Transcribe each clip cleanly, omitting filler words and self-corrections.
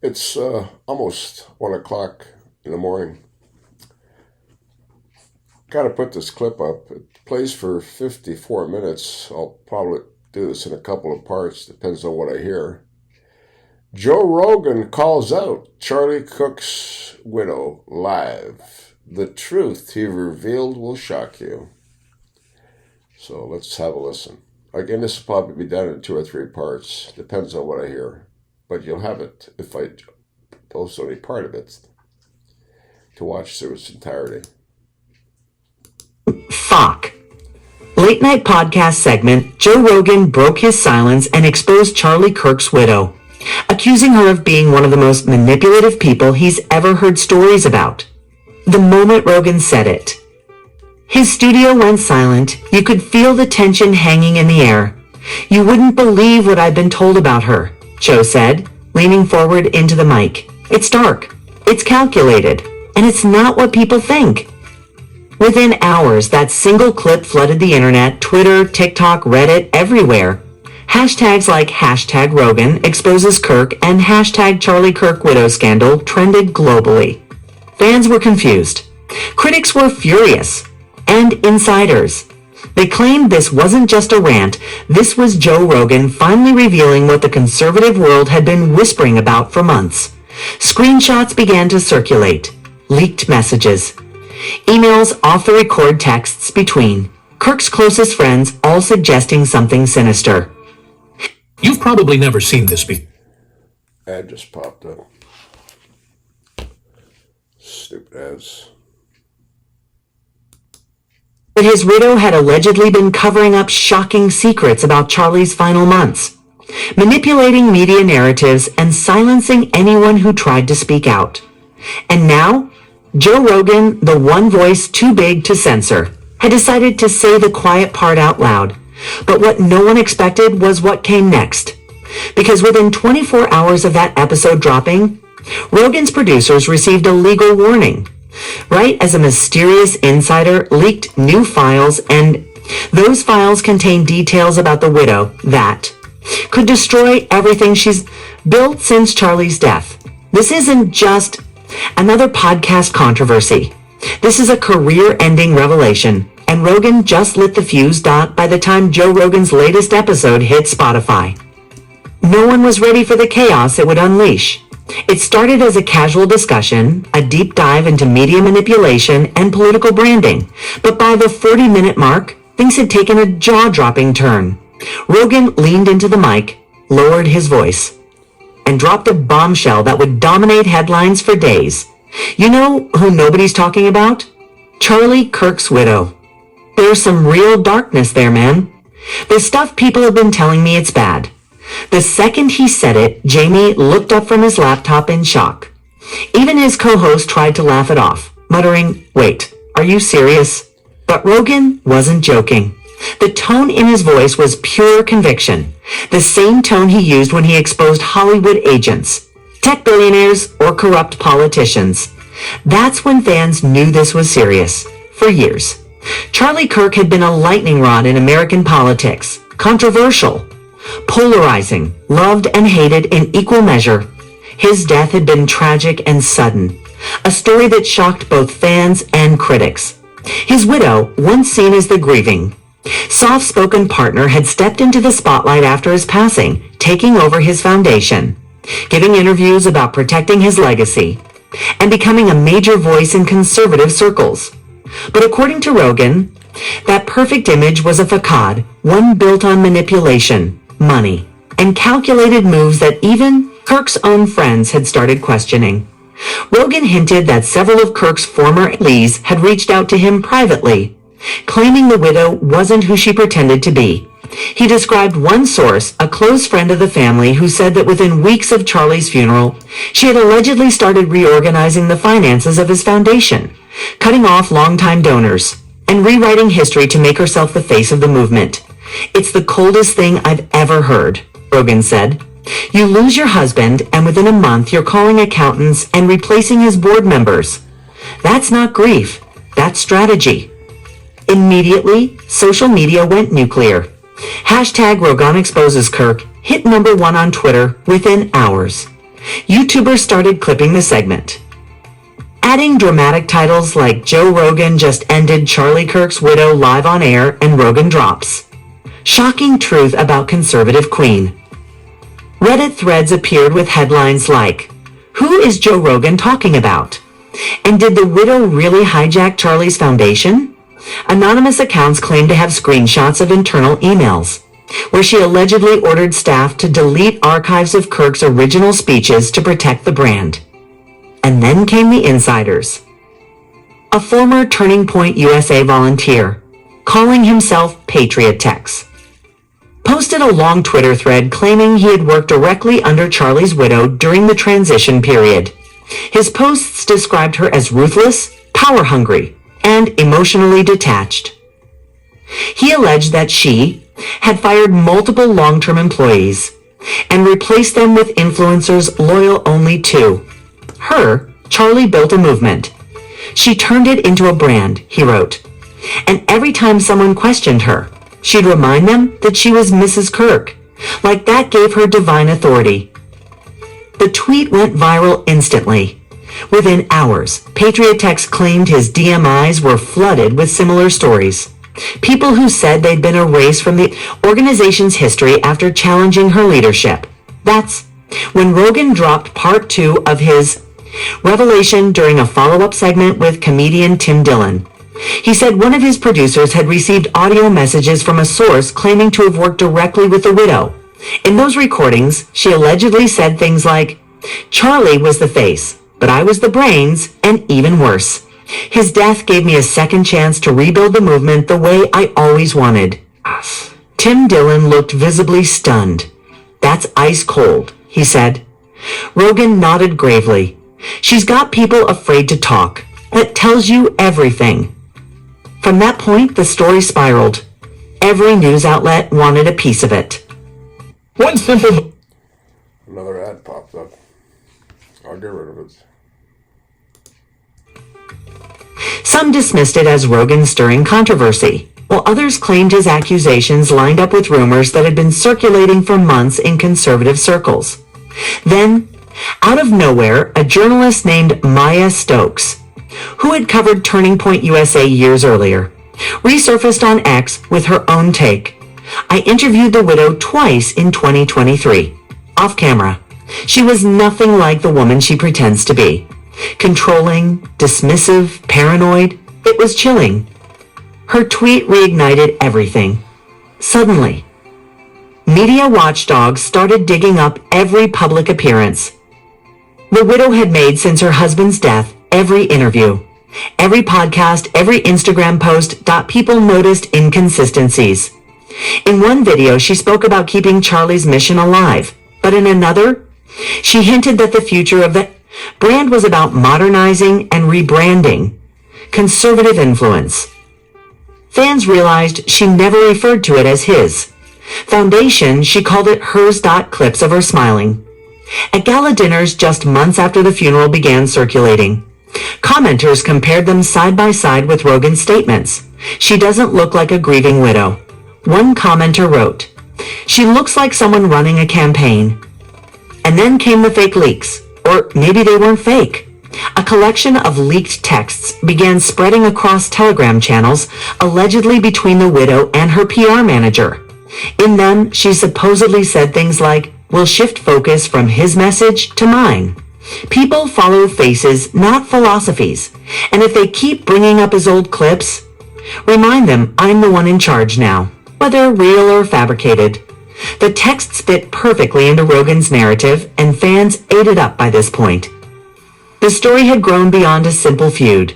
It's almost 1 o'clock in the morning. Got to put this clip up. It plays for 54 minutes. I'll probably do this in a couple of parts. Depends on what I hear. Joe Rogan calls out Charlie Kirk's widow live. The truth he revealed will shock you. So let's have a listen. Again, this will probably be done in 2 or 3 parts. Depends on what I hear. But you'll have it if I post only part of it to watch through its entirety. Fuck. Late night podcast segment, Joe Rogan broke his silence and exposed Charlie Kirk's widow, accusing her of being one of the most manipulative people he's ever heard stories about. The moment Rogan said it, his studio went silent. You could feel the tension hanging in the air. You wouldn't believe what I've been told about her, Joe said, leaning forward into the mic. It's dark, it's calculated, and it's not what people think. Within hours, that single clip flooded the internet, Twitter, TikTok, Reddit, everywhere. Hashtags like hashtag Rogan exposes Kirk and hashtag Charlie Kirk widow scandal trended globally. Fans were confused. Critics were furious. And insiders. They claimed this wasn't just a rant, this was Joe Rogan finally revealing what the conservative world had been whispering about for months. Screenshots began to circulate. Leaked messages. Emails off the record texts between Kirk's closest friends all suggesting something sinister. You've probably never seen this before. Ad just popped up. Stupid ads. But his widow had allegedly been covering up shocking secrets about Charlie's final months, manipulating media narratives and silencing anyone who tried to speak out. And now, Joe Rogan, the one voice too big to censor, had decided to say the quiet part out loud. But what no one expected was what came next. Because within 24 hours of that episode dropping, Rogan's producers received a legal warning. Right as a mysterious insider leaked new files, and those files contained details about the widow that could destroy everything she's built since Charlie's death. This isn't just another podcast controversy. This is a career-ending revelation, and Rogan just lit the fuse by the time Joe Rogan's latest episode hit Spotify. No one was ready for the chaos it would unleash. It started as a casual discussion, a deep dive into media manipulation and political branding, but by the 40-minute mark, things had taken a jaw-dropping turn. Rogan leaned into the mic, lowered his voice, and dropped a bombshell that would dominate headlines for days. You know who nobody's talking about? Charlie Kirk's widow. There's some real darkness there, man. The stuff people have been telling me it's bad. The second he said it, Jamie looked up from his laptop in shock. Even his co-host tried to laugh it off, muttering, "Wait, are you serious?" But Rogan wasn't joking. The tone in his voice was pure conviction, the same tone he used when he exposed Hollywood agents, tech billionaires, or corrupt politicians. That's when fans knew this was serious. For years, Charlie Kirk had been a lightning rod in American politics, controversial, polarizing, loved and hated in equal measure. His death had been tragic and sudden, a story that shocked both fans and critics. His widow, once seen as the grieving, soft-spoken partner, had stepped into the spotlight after his passing, taking over his foundation, giving interviews about protecting his legacy, and becoming a major voice in conservative circles. But according to Rogan, that perfect image was a facade, one built on manipulation, money, and calculated moves that even Kirk's own friends had started questioning. Rogan hinted that several of Kirk's former allies had reached out to him privately, claiming the widow wasn't who she pretended to be. He described one source, a close friend of the family, who said that within weeks of Charlie's funeral, she had allegedly started reorganizing the finances of his foundation, cutting off longtime donors, and rewriting history to make herself the face of the movement. "It's the coldest thing I've ever heard," Rogan said. "You lose your husband, and within a month you're calling accountants and replacing his board members. That's not grief. That's strategy." Immediately, social media went nuclear. Hashtag Rogan exposes Kirk hit #1 on Twitter within hours. YouTubers started clipping the segment, adding dramatic titles like Joe Rogan just ended Charlie Kirk's widow live on air and Rogan drops. Shocking truth about conservative queen. Reddit threads appeared with headlines like, "Who is Joe Rogan talking about?" And "Did the widow really hijack Charlie's foundation?" Anonymous accounts claim to have screenshots of internal emails, where she allegedly ordered staff to delete archives of Kirk's original speeches to protect the brand. And then came the insiders. A former Turning Point USA volunteer, calling himself Patriot Tex, posted a long Twitter thread claiming he had worked directly under Charlie's widow during the transition period. His posts described her as ruthless, power-hungry, and emotionally detached. He alleged that she had fired multiple long-term employees and replaced them with influencers loyal only to her. Charlie built a movement. She turned it into a brand, he wrote. And every time someone questioned her, she'd remind them that she was Mrs. Kirk, like that gave her divine authority. The tweet went viral instantly. Within hours, Patriot Tex claimed his DMIs were flooded with similar stories. People who said they'd been erased from the organization's history after challenging her leadership. That's when Rogan dropped part 2 of his revelation during a follow-up segment with comedian Tim Dillon. He said one of his producers had received audio messages from a source claiming to have worked directly with the widow. In those recordings, she allegedly said things like, "Charlie was the face, but I was the brains, and even worse. His death gave me a second chance to rebuild the movement the way I always wanted." Tim Dillon looked visibly stunned. "That's ice cold," he said. Rogan nodded gravely. "She's got people afraid to talk. That tells you everything." From that point, the story spiraled. Every news outlet wanted a piece of it. One simple... Another ad popped up. I'll get rid of it. Some dismissed it as Rogan stirring controversy, while others claimed his accusations lined up with rumors that had been circulating for months in conservative circles. Then, out of nowhere, a journalist named Maya Stokes, who had covered Turning Point USA years earlier, resurfaced on X with her own take. "I interviewed the widow twice in 2023, off camera. She was nothing like the woman she pretends to be. Controlling, dismissive, paranoid. It was chilling." Her tweet reignited everything. Suddenly, media watchdogs started digging up every public appearance the widow had made since her husband's death, every interview, every podcast, every Instagram post. People noticed inconsistencies. In one video, she spoke about keeping Charlie's mission alive, but in another, she hinted that the future of the brand was about modernizing and rebranding, conservative influence. Fans realized she never referred to it as his foundation. She called it hers. Clips of her smiling at gala dinners just months after the funeral began circulating. Commenters compared them side by side with Rogan's statements. "She doesn't look like a grieving widow." One commenter wrote, "She looks like someone running a campaign." And then came the fake leaks, or maybe they weren't fake. A collection of leaked texts began spreading across Telegram channels, allegedly between the widow and her PR manager. In them, she supposedly said things like, "We'll shift focus from his message to mine. People follow faces, not philosophies. And if they keep bringing up his old clips, remind them I'm the one in charge now, whether real or fabricated." The texts fit perfectly into Rogan's narrative, and fans ate it up by this point. The story had grown beyond a simple feud.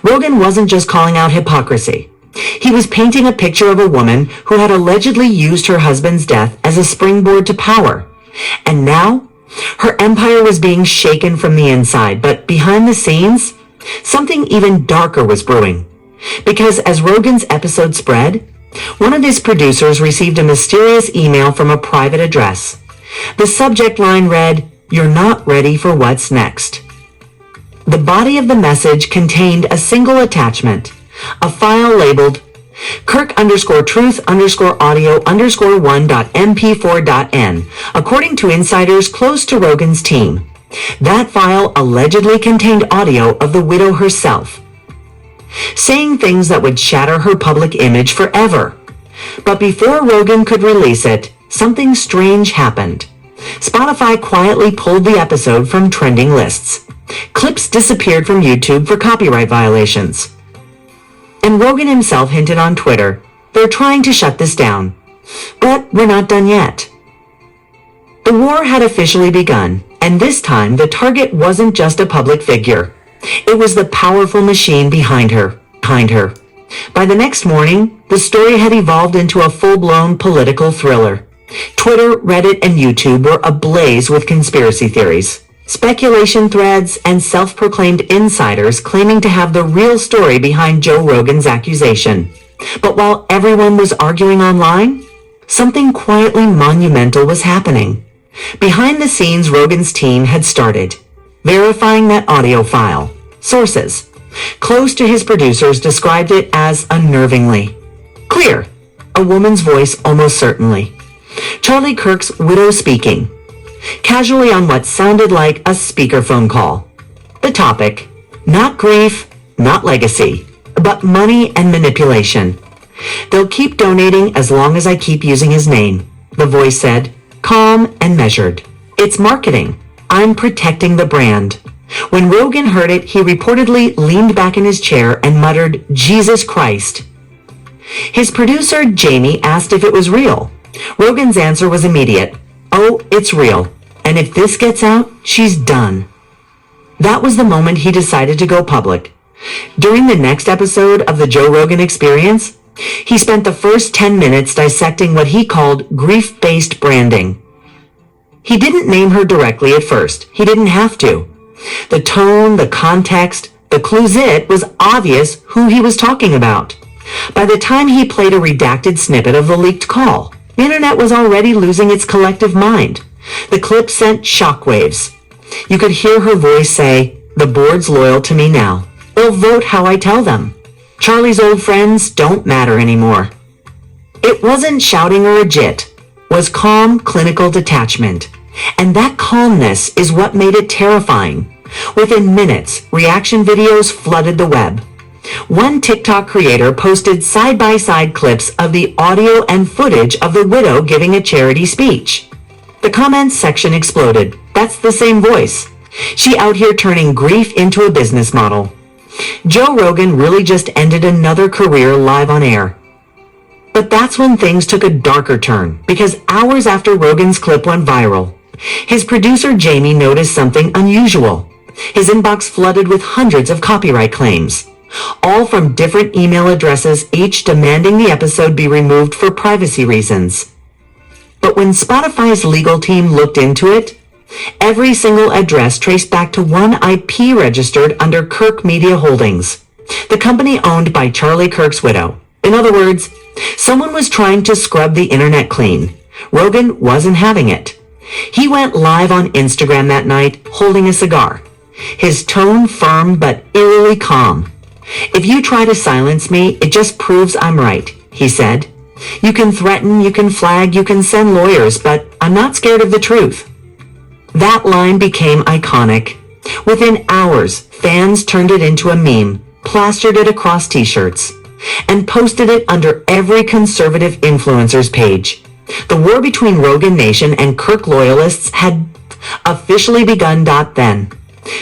Rogan wasn't just calling out hypocrisy. He was painting a picture of a woman who had allegedly used her husband's death as a springboard to power. And now, her empire was being shaken from the inside, but behind the scenes, something even darker was brewing. Because as Rogan's episode spread, one of his producers received a mysterious email from a private address. The subject line read, "You're not ready for what's next." The body of the message contained a single attachment, a file labeled Kirk_truth_audio_1.mp4.n, according to insiders close to Rogan's team. That file allegedly contained audio of the widow herself, saying things that would shatter her public image forever. But before Rogan could release it, something strange happened. Spotify quietly pulled the episode from trending lists. Clips disappeared from YouTube for copyright violations. And Rogan himself hinted on Twitter, "They're trying to shut this down. But we're not done yet." The war had officially begun, and this time the target wasn't just a public figure. It was the powerful machine behind her. By the next morning, the story had evolved into a full-blown political thriller. Twitter, Reddit, and YouTube were ablaze with conspiracy theories, speculation threads, and self-proclaimed insiders claiming to have the real story behind Joe Rogan's accusation. But while everyone was arguing online, something quietly monumental was happening. Behind the scenes, Rogan's team had started verifying that audio file. Sources close to his producers described it as unnervingly clear. A woman's voice almost certainly. Charlie Kirk's widow speaking, casually on what sounded like a speakerphone call. The topic, not grief, not legacy, but money and manipulation. "They'll keep donating as long as I keep using his name," the voice said, calm and measured. "It's marketing. I'm protecting the brand." When Rogan heard it, he reportedly leaned back in his chair and muttered, "Jesus Christ." His producer, Jamie, asked if it was real. Rogan's answer was immediate. "Oh, it's real. And if this gets out, she's done." That was the moment he decided to go public. During the next episode of the Joe Rogan Experience, he spent the first 10 minutes dissecting what he called grief-based branding. He didn't name her directly at first. He didn't have to. The tone, the context, the clues it was obvious who he was talking about. By the time he played a redacted snippet of the leaked call, the internet was already losing its collective mind. The clip sent shockwaves. You could hear her voice say, "The board's loyal to me now. They'll vote how I tell them. Charlie's old friends don't matter anymore." It wasn't shouting or a jit. It was calm, clinical detachment. And that calmness is what made it terrifying. Within minutes, reaction videos flooded the web. One TikTok creator posted side-by-side clips of the audio and footage of the widow giving a charity speech. The comments section exploded. "That's the same voice. She out here turning grief into a business model." Joe Rogan really just ended another career live on air. But that's when things took a darker turn, because hours after Rogan's clip went viral, his producer Jamie noticed something unusual. His inbox flooded with hundreds of copyright claims, all from different email addresses, each demanding the episode be removed for privacy reasons. But when Spotify's legal team looked into it, every single address traced back to one IP registered under Kirk Media Holdings, the company owned by Charlie Kirk's widow. In other words, someone was trying to scrub the internet clean. Rogan wasn't having it. He went live on Instagram that night holding a cigar, his tone firm but eerily calm. "If you try to silence me, it just proves I'm right," he said. "You can threaten, you can flag, you can send lawyers, but I'm not scared of the truth." That line became iconic. Within hours, fans turned it into a meme, plastered it across t-shirts, and posted it under every conservative influencer's page. The war between Rogan Nation and Kirk loyalists had officially begun. Then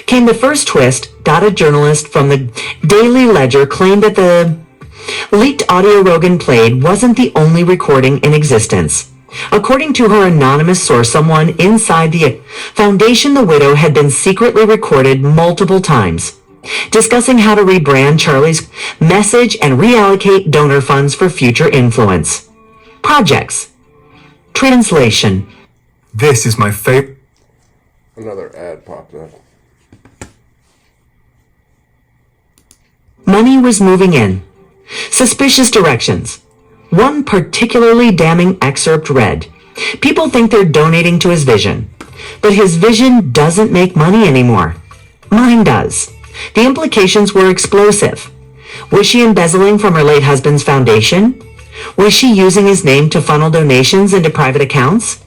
came the first twist. A journalist from the Daily Ledger claimed that the leaked audio Rogan played wasn't the only recording in existence. According to her anonymous source, someone inside the foundation, the widow had been secretly recorded multiple times, discussing how to rebrand Charlie's message and reallocate donor funds for future influence projects. Translation. This is my favorite. Another ad popped up. Money was moving in suspicious directions. One particularly damning excerpt read, "People think they're donating to his vision, but his vision doesn't make money anymore. Mine does." The implications were explosive. Was she embezzling from her late husband's foundation? Was she using his name to funnel donations into private accounts?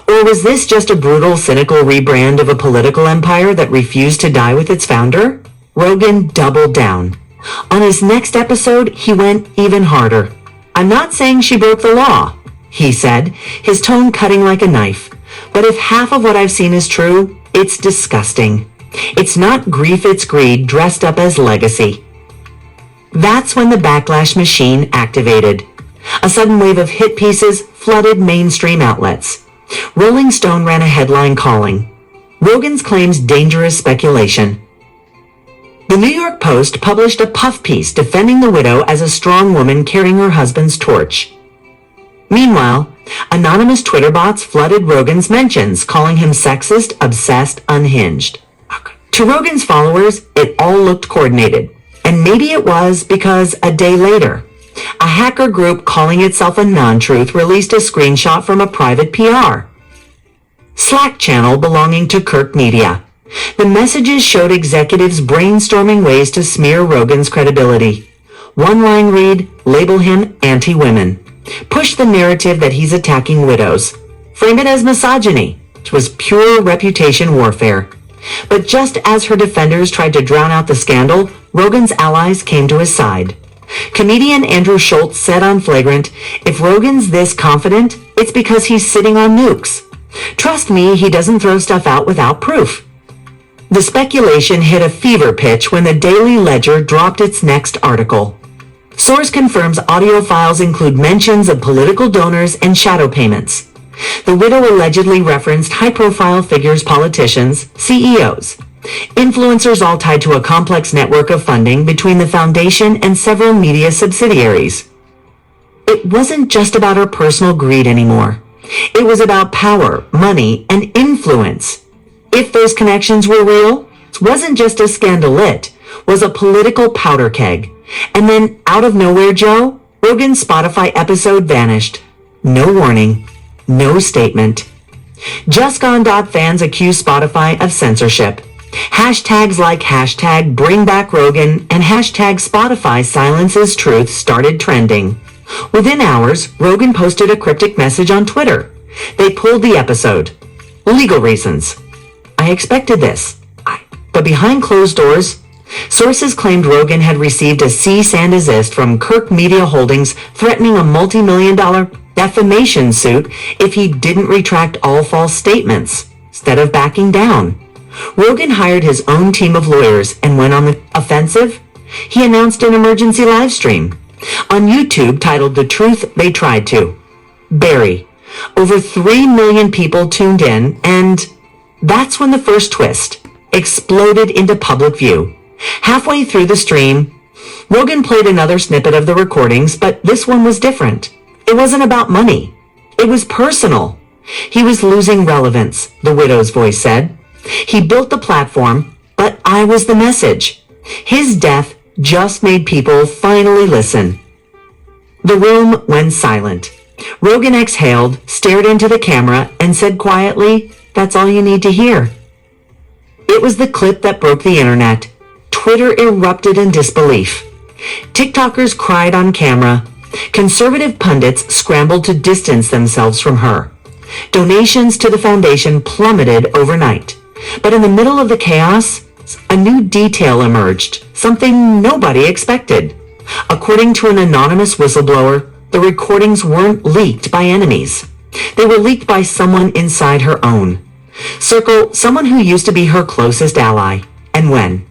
Or was this just a brutal, cynical rebrand of a political empire that refused to die with its founder? Rogan doubled down. On his next episode, he went even harder. "I'm not saying she broke the law," he said, his tone cutting like a knife. "But if half of what I've seen is true, it's disgusting. It's not grief, it's greed dressed up as legacy." That's when the backlash machine activated. A sudden wave of hit pieces flooded mainstream outlets. Rolling Stone ran a headline calling Rogan's claims dangerous speculation. The New York Post published a puff piece defending the widow as a strong woman carrying her husband's torch. Meanwhile, anonymous Twitter bots flooded Rogan's mentions, calling him sexist, obsessed, unhinged. To Rogan's followers, it all looked coordinated. And maybe it was because a day later, a hacker group calling itself a non-truth released a screenshot from a private PR Slack channel belonging to Kirk Media. The messages showed executives brainstorming ways to smear Rogan's credibility. One line read, label him anti-women. Push the narrative that he's attacking widows. Frame it as misogyny. It was pure reputation warfare. But just as her defenders tried to drown out the scandal, Rogan's allies came to his side. Comedian Andrew Schultz said on Flagrant, "If Rogan's this confident, it's because he's sitting on nukes. Trust me, he doesn't throw stuff out without proof." The speculation hit a fever pitch when the Daily Ledger dropped its next article. Source confirms audio files include mentions of political donors and shadow payments. The widow allegedly referenced high-profile figures, politicians, CEOs, influencers, all tied to a complex network of funding between the foundation and several media subsidiaries. It wasn't just about her personal greed anymore. It was about power, money, and influence. If those connections were real, it wasn't just a scandal, it was a political powder keg. And then, out of nowhere, Joe, Rogan's Spotify episode vanished. No warning. No statement. Just Gone fans accuse Spotify of censorship. Hashtags like hashtag Bring Back Rogan and hashtag Spotify Silences Truth started trending. Within hours, Rogan posted a cryptic message on Twitter. They pulled the episode. Legal reasons. I expected this. But behind closed doors, sources claimed Rogan had received a cease and desist from Kirk Media Holdings threatening a multi-million-dollar defamation suit if he didn't retract all false statements instead of backing down. Rogan hired his own team of lawyers and went on the offensive. He announced an emergency live stream on YouTube titled "The Truth They Tried to Bury." Over 3 million people tuned in, and that's when the first twist exploded into public view. Halfway through the stream, Rogan played another snippet of the recordings, but this one was different. It wasn't about money. It was personal. He was losing relevance, the widow's voice said. He built the platform, but I was the message. His death just made people finally listen. The room went silent. Rogan exhaled, stared into the camera, and said quietly, "That's all you need to hear." It was the clip that broke the internet. Twitter erupted in disbelief. TikTokers cried on camera. Conservative pundits scrambled to distance themselves from her. Donations to the foundation plummeted overnight. But in the middle of the chaos, a new detail emerged, something nobody expected. According to an anonymous whistleblower, the recordings weren't leaked by enemies. They were leaked by someone inside her own circle, someone who used to be her closest ally. And when?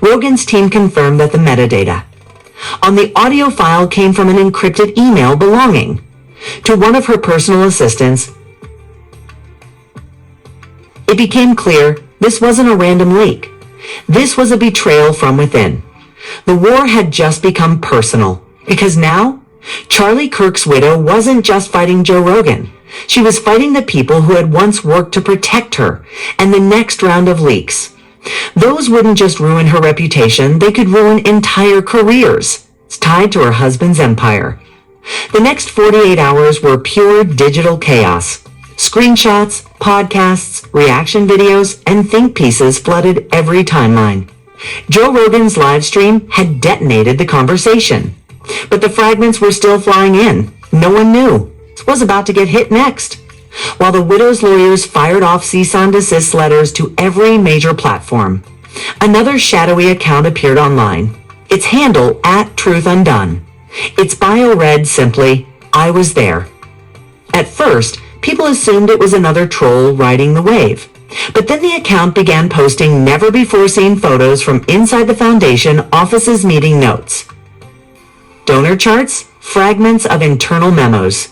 Rogan's team confirmed that the metadata on the audio file came from an encrypted email belonging to one of her personal assistants. It became clear this wasn't a random leak. This was a betrayal from within. The war had just become personal, because now, Charlie Kirk's widow wasn't just fighting Joe Rogan. She was fighting the people who had once worked to protect her and the next round of leaks. Those wouldn't just ruin her reputation, they could ruin entire careers. It's tied to her husband's empire. The next 48 hours were pure digital chaos. Screenshots, podcasts, reaction videos, and think pieces flooded every timeline. Joe Rogan's live stream had detonated the conversation. But the fragments were still flying in. No one knew what was about to get hit next. while the widow's lawyers fired off cease and desist letters to every major platform. Another shadowy account appeared online. Its handle @TruthUndone. Its bio read simply, "I was there." At first, people assumed it was another troll riding the wave. But then the account began posting never-before-seen photos from inside the foundation office's meeting notes. Donor charts, fragments of internal memos.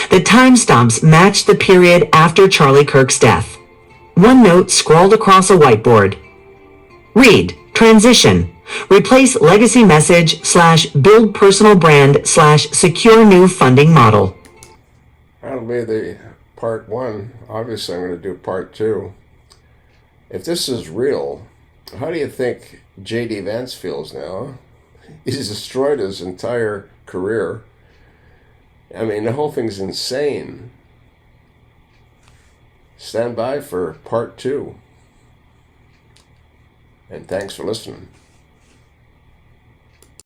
The timestamps matched the period after Charlie Kirk's death. One note scrawled across a whiteboard. Read, transition. Replace legacy message / build personal brand / secure new funding model. That'll be the part 1. Obviously, I'm going to do part 2. If this is real, how do you think J.D. Vance feels now? He's destroyed his entire career. I mean, the whole thing's insane. Stand by for part 2. And thanks for listening.